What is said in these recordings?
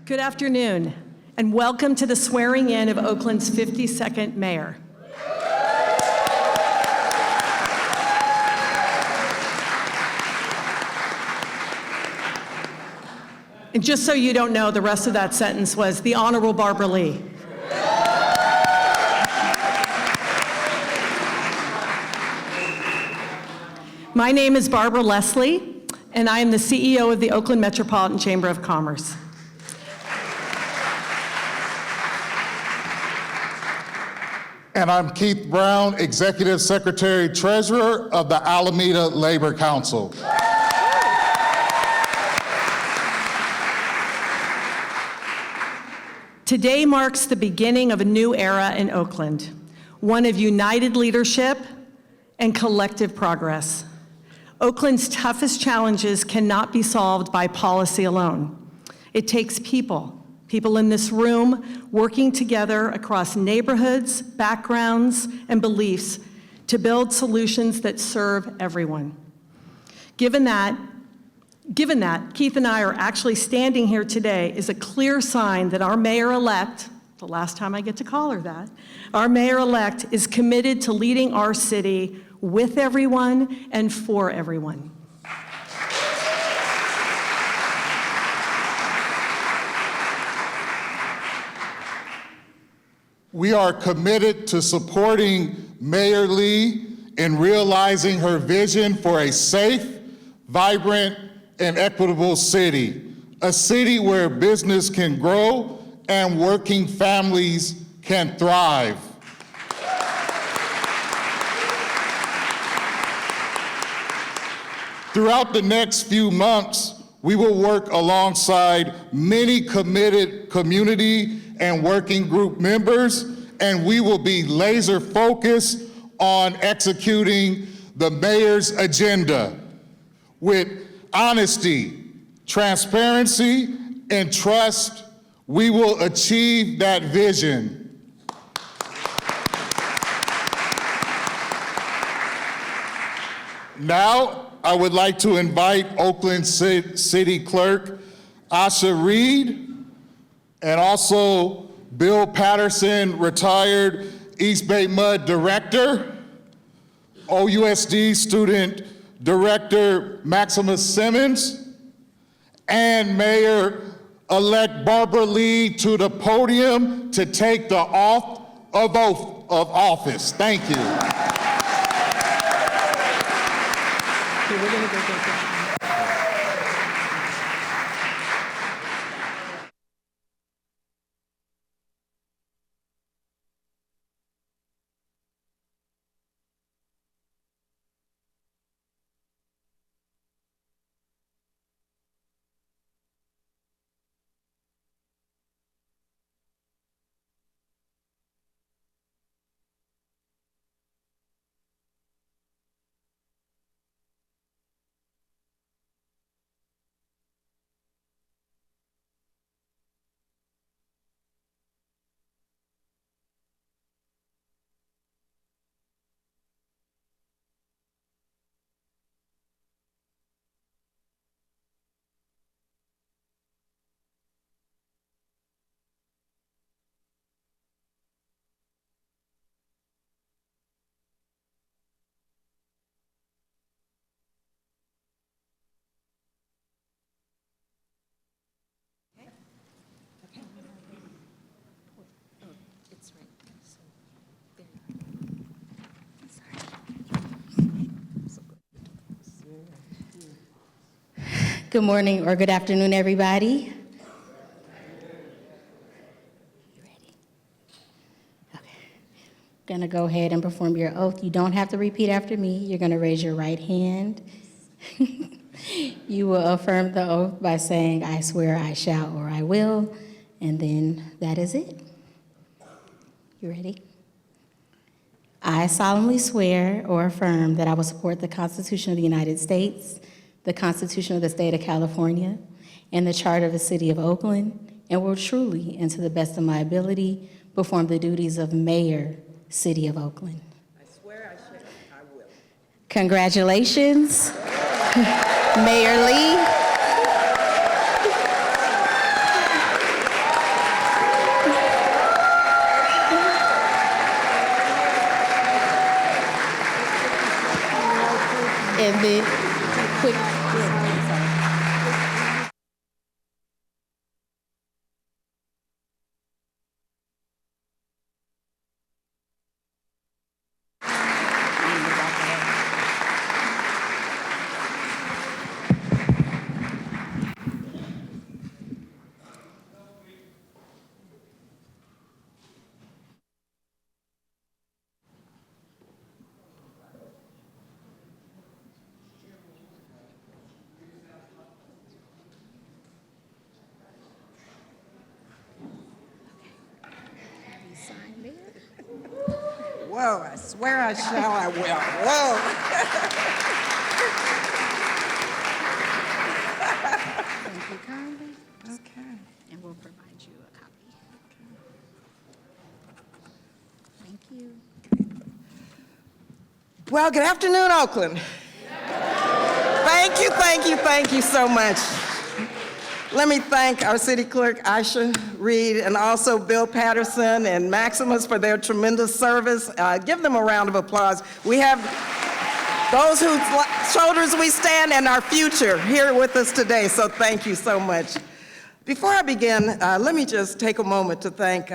Good afternoon, and welcome to the swearing in of Oakland's 52nd mayor. And just so you don't know, the rest of that sentence was the Honorable Barbara Lee. My name is Barbara Leslie, and I am the CEO of the Oakland Metropolitan Chamber of Commerce. And I'm Keith Brown, Executive Secretary Treasurer of the Alameda Labor Council. Today marks the beginning of a new era in Oakland, one of united leadership and collective progress. Oakland's toughest challenges cannot be solved by policy alone. It takes people in this room working together across neighborhoods, backgrounds, and beliefs to build solutions that serve everyone. Given that, Keith and I are actually standing here today is a clear sign that our mayor-elect, the last time I get to call her that, our mayor-elect is committed to leading our city with everyone and for everyone. We are committed to supporting Mayor Lee in realizing her vision for a safe, vibrant, and equitable city, a city where business can grow and working families can thrive. Throughout the next few months, we will work alongside many committed community and working group members, and we will be laser focused on executing the mayor's agenda with honesty, transparency, and trust. We will achieve that vision. Now, I would like to invite Oakland City Clerk Asha Reed and also Bill Patterson, retired East Bay Mud Director, OUSD Student Director Maximus Simmons, and Mayor-elect Barbara Lee to the podium to take the oath of office. Thank you. Okay, we're gonna go get that. Good morning or good afternoon, everybody. You ready? Okay. Gonna go ahead and perform your oath. You don't have to repeat after me. You're gonna raise your right hand. You will affirm the oath by saying, I swear, I shall, or I will, and then that is it. You ready? I solemnly swear or affirm that I will support the Constitution of the United States, the Constitution of the State of California, and the Charter of the City of Oakland, and will truly, and to the best of my ability, perform the duties of Mayor, City of Oakland. I swear I shall, I will. Congratulations, Mayor Lee. And then, quick. Sign there. Whoa, I swear I shall, I will. Whoa. Thank you kindly, Okay. and we'll provide you a copy. Thank you. Well, good afternoon, Oakland. Thank you so much. Let me thank our city clerk, Aisha Reed, and also Bill Patterson and Maximus for their tremendous service. Give them a round of applause. We have those whose shoulders we stand and our future here with us today, so thank you so much. Before I begin, let me just take a moment to thank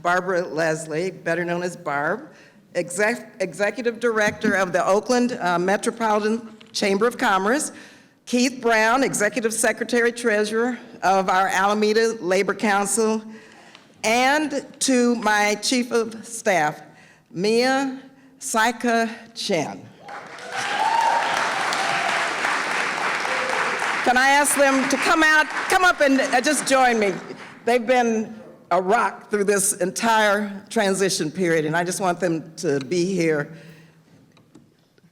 Barbara Leslie, better known as Barb, Executive Director of the Oakland Metropolitan Chamber of Commerce, Keith Brown, Executive Secretary Treasurer of our Alameda Labor Council, and to my Chief of Staff, Mia Saika Chen. Can I ask them to come up and just join me? They've been a rock through this entire transition period, and I just want them to be here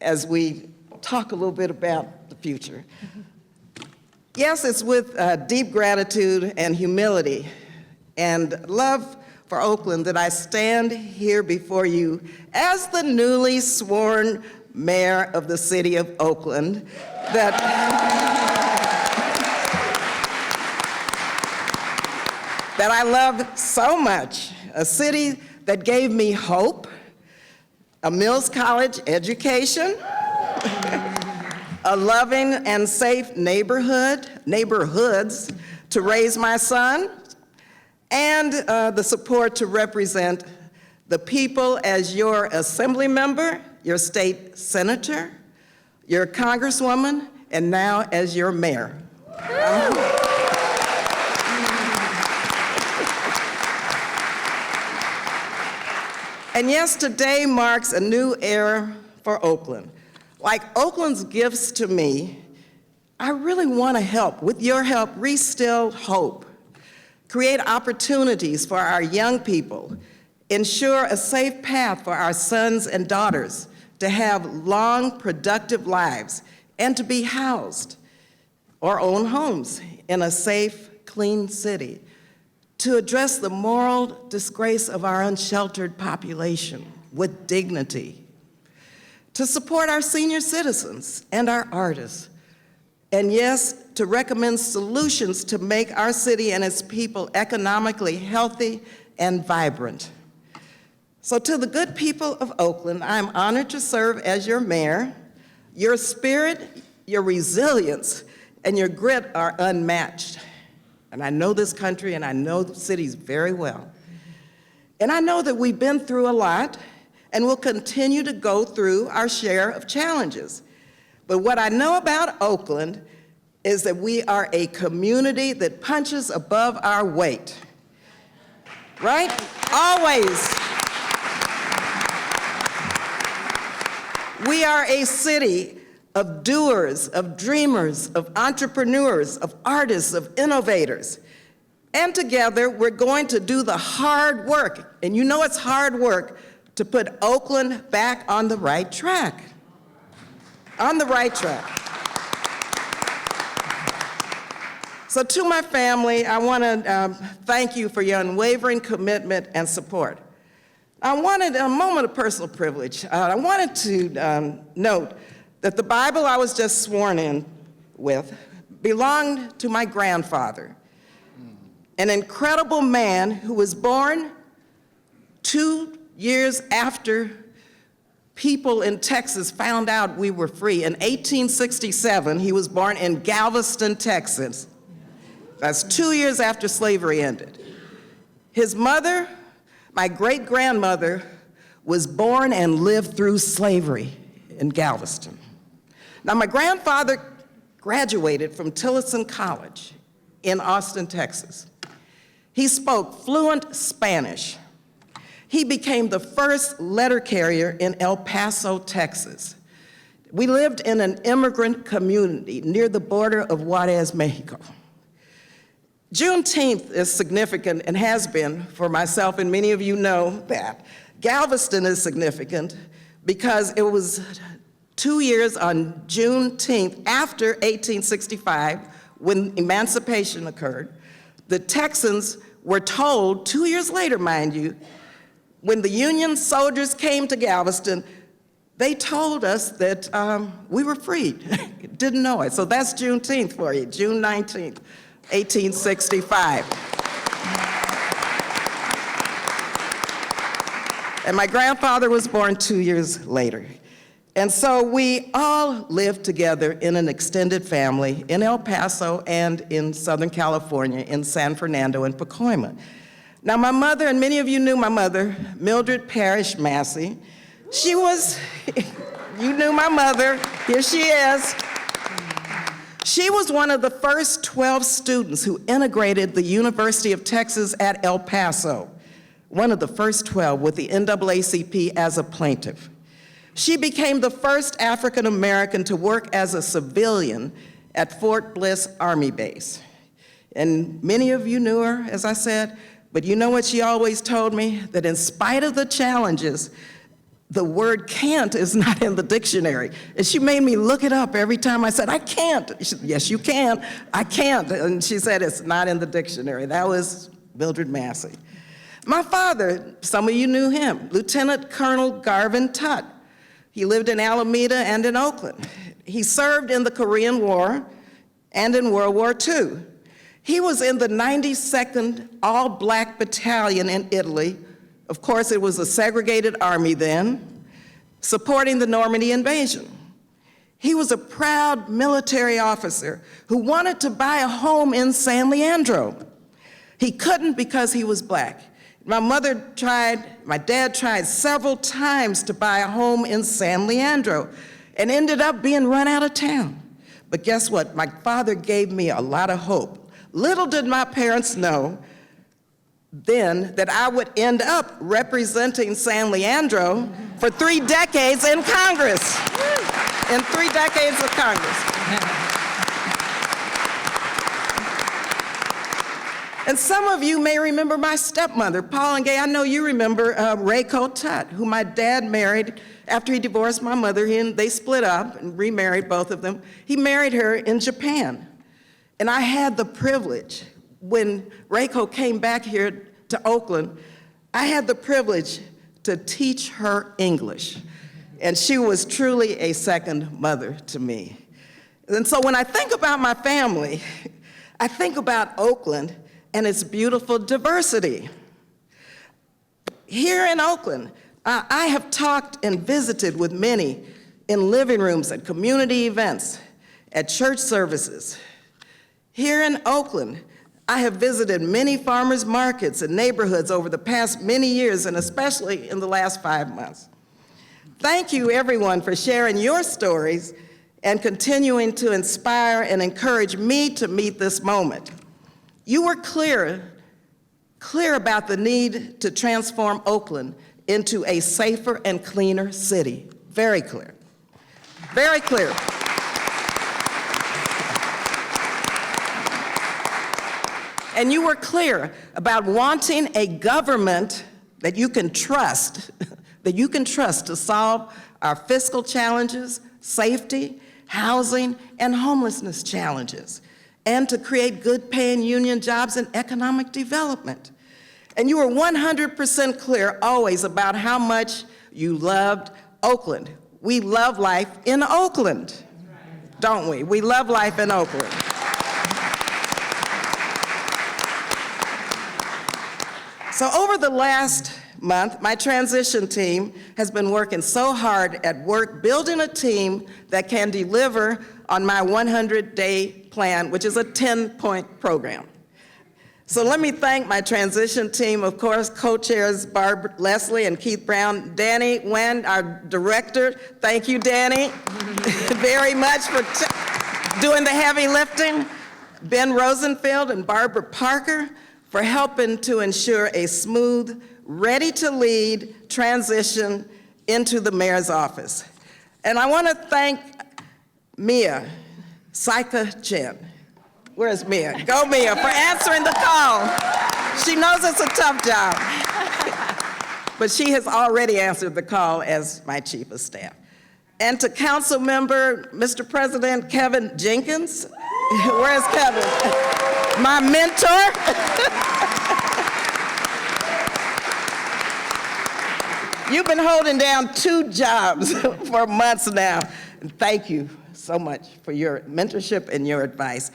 as we talk a little bit about the future. Yes, it's with deep gratitude and humility and love for Oakland that I stand here before you as the newly sworn mayor of the city of Oakland that I love so much, a city that gave me hope, a Mills College education, a loving and safe neighborhoods to raise my son, and the support to represent the people as your assembly member, your state senator, your congresswoman, and now as your mayor. And yes, today marks a new era for Oakland. Like Oakland's gifts to me, I really want to help, with your help, reinstill hope, create opportunities for our young people, ensure a safe path for our sons and daughters to have long, productive lives, and to be housed or own homes in a safe, clean city, to address the moral disgrace of our unsheltered population with dignity, to support our senior citizens and our artists, and yes, to recommend solutions to make our city and its people economically healthy and vibrant. So to the good people of Oakland, I'm honored to serve as your mayor. Your spirit, your resilience, and your grit are unmatched. And I know this country and I know the cities very well. And I know that we've been through a lot and will continue to go through our share of challenges. But what I know about Oakland is that we are a community that punches above our weight, right? Always. We are a city of doers, of dreamers, of entrepreneurs, of artists, of innovators. And together, we're going to do the hard work, and you know it's hard work, to put Oakland back on the right track. On the right track. So to my family, I want to thank you for your unwavering commitment and support. I wanted a moment of personal privilege. I wanted to note that the Bible I was just sworn in with belonged to my grandfather, an incredible man who was born 2 years after people in Texas found out we were free. In 1867, he was born in Galveston, Texas. That's 2 years after slavery ended. His mother, my great-grandmother, was born and lived through slavery in Galveston. Now, my grandfather graduated from Tillotson College in Austin, Texas. He spoke fluent Spanish. He became the first letter carrier in El Paso, Texas. We lived in an immigrant community near the border of Juarez, Mexico. Juneteenth is significant and has been for myself, and many of you know that. Galveston is significant because it was 2 years on Juneteenth after 1865, when emancipation occurred. The Texans were told 2 years later, mind you, when the Union soldiers came to Galveston, they told us that we were freed. Didn't know it. So that's Juneteenth for you, June 19th, 1865. And my grandfather was born 2 years later. And so we all lived together in an extended family in El Paso and in Southern California, in San Fernando and Pacoima. Now, my mother, and many of you knew my mother, Mildred Parrish Massey. She was, you knew my mother, here she is. She was one of the first 12 students who integrated the University of Texas at El Paso, one of the first 12 with the NAACP as a plaintiff. She became the first African American to work as a civilian at Fort Bliss Army Base. And many of you knew her, as I said, but you know what she always told me? That in spite of the challenges, the word can't is not in the dictionary. And she made me look it up every time I said, I can't. She said, yes, you can. I can't. And she said, it's not in the dictionary. That was Mildred Massey. My father, some of you knew him, Lieutenant Colonel Garvin Tutt. He lived in Alameda and in Oakland. He served in the Korean War and in World War II. He was in the 92nd All-Black Battalion in Italy. Of course, it was a segregated army then, supporting the Normandy invasion. He was a proud military officer who wanted to buy a home in San Leandro. He couldn't because he was black. My dad tried several times to buy a home in San Leandro and ended up being run out of town. But guess what? My father gave me a lot of hope. Little did my parents know then that I would end up representing San Leandro for 3 decades in Congress. In 3 decades of Congress. And some of you may remember my stepmother, Paul and Gay. I know you remember Rayco Tutt, who my dad married after he divorced my mother. They split up and remarried, both of them. He married her in Japan. And I had the privilege, when Rayco came back here to Oakland, I had the privilege to teach her English. And she was truly a second mother to me. And so when I think about my family, I think about Oakland and its beautiful diversity. Here in Oakland, I have talked and visited with many in living rooms, at community events, at church services. Here in Oakland, I have visited many farmers markets and neighborhoods over the past many years, and especially in the last 5 months. Thank you, everyone, for sharing your stories and continuing to inspire and encourage me to meet this moment. You were clear about the need to transform Oakland into a safer and cleaner city. Very clear. Very clear. And you were clear about wanting a government that you can trust, to solve our fiscal challenges, safety, housing, and homelessness challenges, and to create good-paying union jobs and economic development. And you were 100% clear always about how much you loved Oakland. We love life in Oakland, don't we? We love life in Oakland. So over the last month, my transition team has been working so hard at work building a team that can deliver on my 100-day plan, which is a 10-point program. So let me thank my transition team, of course, co-chairs Barb Leslie and Keith Brown, Danny Wen, our director. Thank you, Danny, very much for doing the heavy lifting. Ben Rosenfeld and Barbara Parker for helping to ensure a smooth, ready-to-lead transition into the mayor's office. And I want to thank Mia Saika Chen. Where's Mia? Go, Mia, for answering the call. She knows it's a tough job. But she has already answered the call as my chief of staff. And to council member, Mr. President Kevin Jenkins. Where's Kevin? My mentor. You've been holding down 2 jobs for months now. And thank you so much for your mentorship and your advice.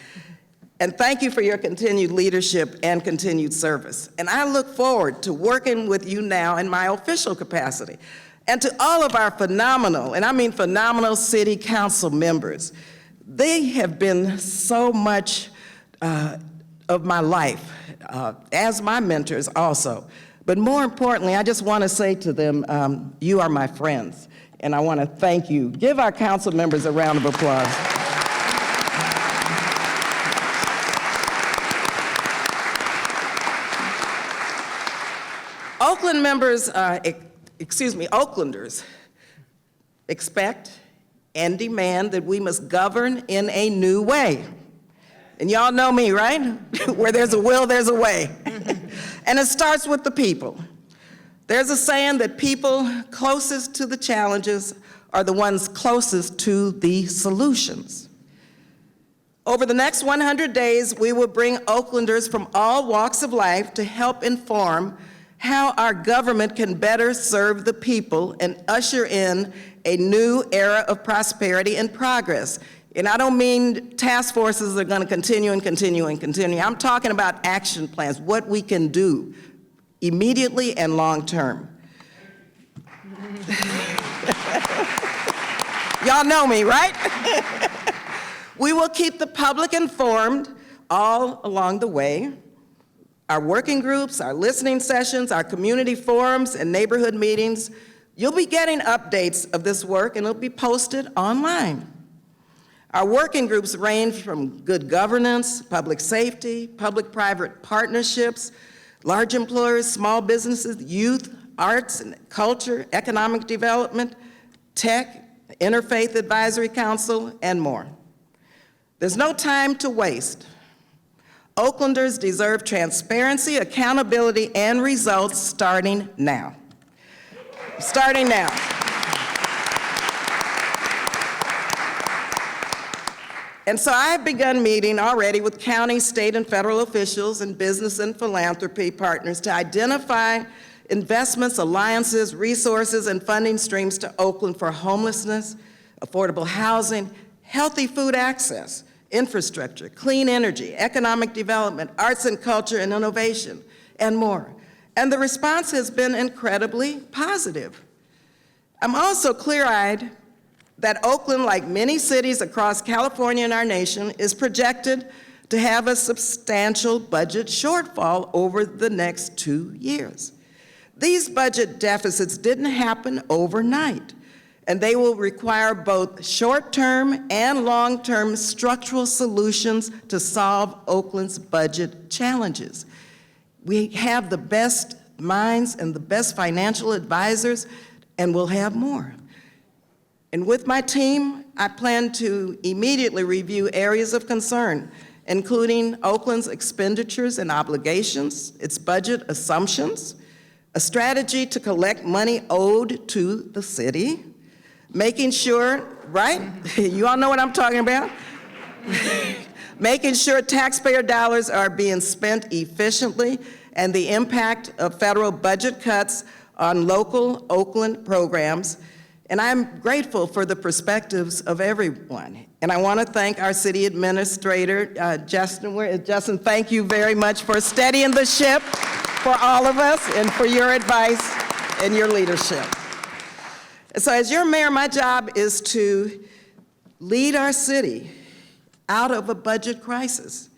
And thank you for your continued leadership and continued service. And I look forward to working with you now in my official capacity. And to all of our phenomenal, and I mean phenomenal city council members, they have been so much of my life, as my mentors also. But more importantly, I just want to say to them, you are my friends, and I want to thank you. Give our council members a round of applause. Oaklanders expect and demand that we must govern in a new way. And y'all know me, right? Where there's a will, there's a way. And it starts with the people. There's a saying that people closest to the challenges are the ones closest to the solutions. Over the next 100 days, we will bring Oaklanders from all walks of life to help inform how our government can better serve the people and usher in a new era of prosperity and progress. And I don't mean task forces that are going to continue and continue and continue. I'm talking about action plans, what we can do immediately and long term. Y'all know me, right? We will keep the public informed all along the way. Our working groups, our listening sessions, our community forums, and neighborhood meetings, you'll be getting updates of this work, and it'll be posted online. Our working groups range from good governance, public safety, public-private partnerships, large employers, small businesses, youth, arts and culture, economic development, tech, interfaith advisory council, and more. There's no time to waste. Oaklanders deserve transparency, accountability, and results starting now. Starting now. And so I've begun meeting already with county, state, and federal officials and business and philanthropy partners to identify investments, alliances, resources, and funding streams to Oakland for homelessness, affordable housing, healthy food access, infrastructure, clean energy, economic development, arts and culture and innovation, and more. And the response has been incredibly positive. I'm also clear-eyed that Oakland, like many cities across California and our nation, is projected to have a substantial budget shortfall over the next 2 years. These budget deficits didn't happen overnight, and they will require both short-term and long-term structural solutions to solve Oakland's budget challenges. We have the best minds and the best financial advisors, and we'll have more. And with my team, I plan to immediately review areas of concern, including Oakland's expenditures and obligations, its budget assumptions, a strategy to collect money owed to the city, making sure, right? You all know what I'm talking about? Making sure taxpayer dollars are being spent efficiently, and the impact of federal budget cuts on local Oakland programs. And I'm grateful for the perspectives of everyone. And I want to thank our city administrator, Justin. Justin, thank you very much for steadying the ship for all of us and for your advice and your leadership. And so as your mayor, my job is to lead our city out of a budget crisis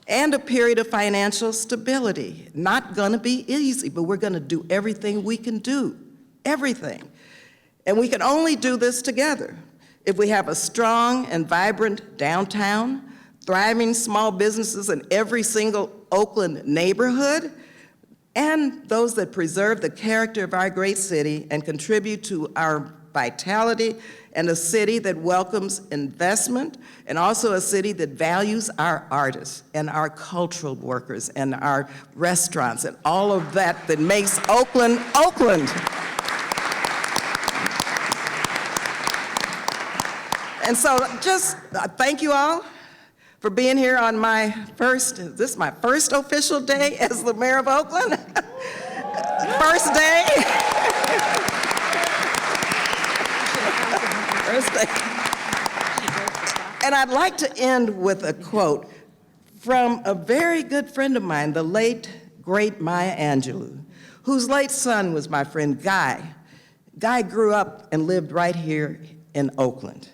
and a period of financial stability. Not gonna be easy, but we're gonna do everything we can do, everything. And we can only do this together if we have a strong and vibrant downtown, thriving small businesses in every single Oakland neighborhood, and those that preserve the character of our great city and contribute to our vitality, and a city that welcomes investment, and also a city that values our artists and our cultural workers and our restaurants and all of that that makes Oakland, Oakland. And so just thank you all for being here on my first, is this my first official day as the mayor of Oakland? First day. First day. And I'd like to end with a quote from a very good friend of mine, the late, great Maya Angelou, whose late son was my friend Guy. Guy grew up and lived right here in Oakland.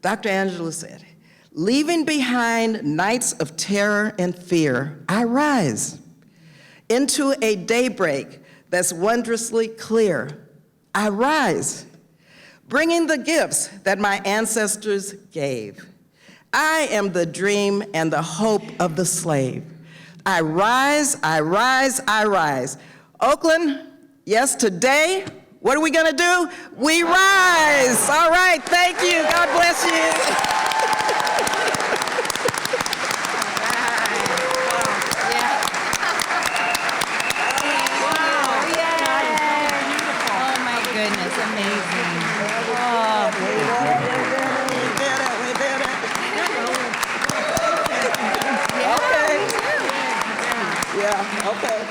Dr. Angelou said, "Leaving behind nights of terror and fear, I rise into a daybreak that's wondrously clear. I rise, bringing the gifts that my ancestors gave. I am the dream and the hope of the slave. I rise, I rise, I rise." Oakland, yes, today, what are we gonna do? We rise. All right, thank you. God bless you. Goodness, amazing. Yeah, okay.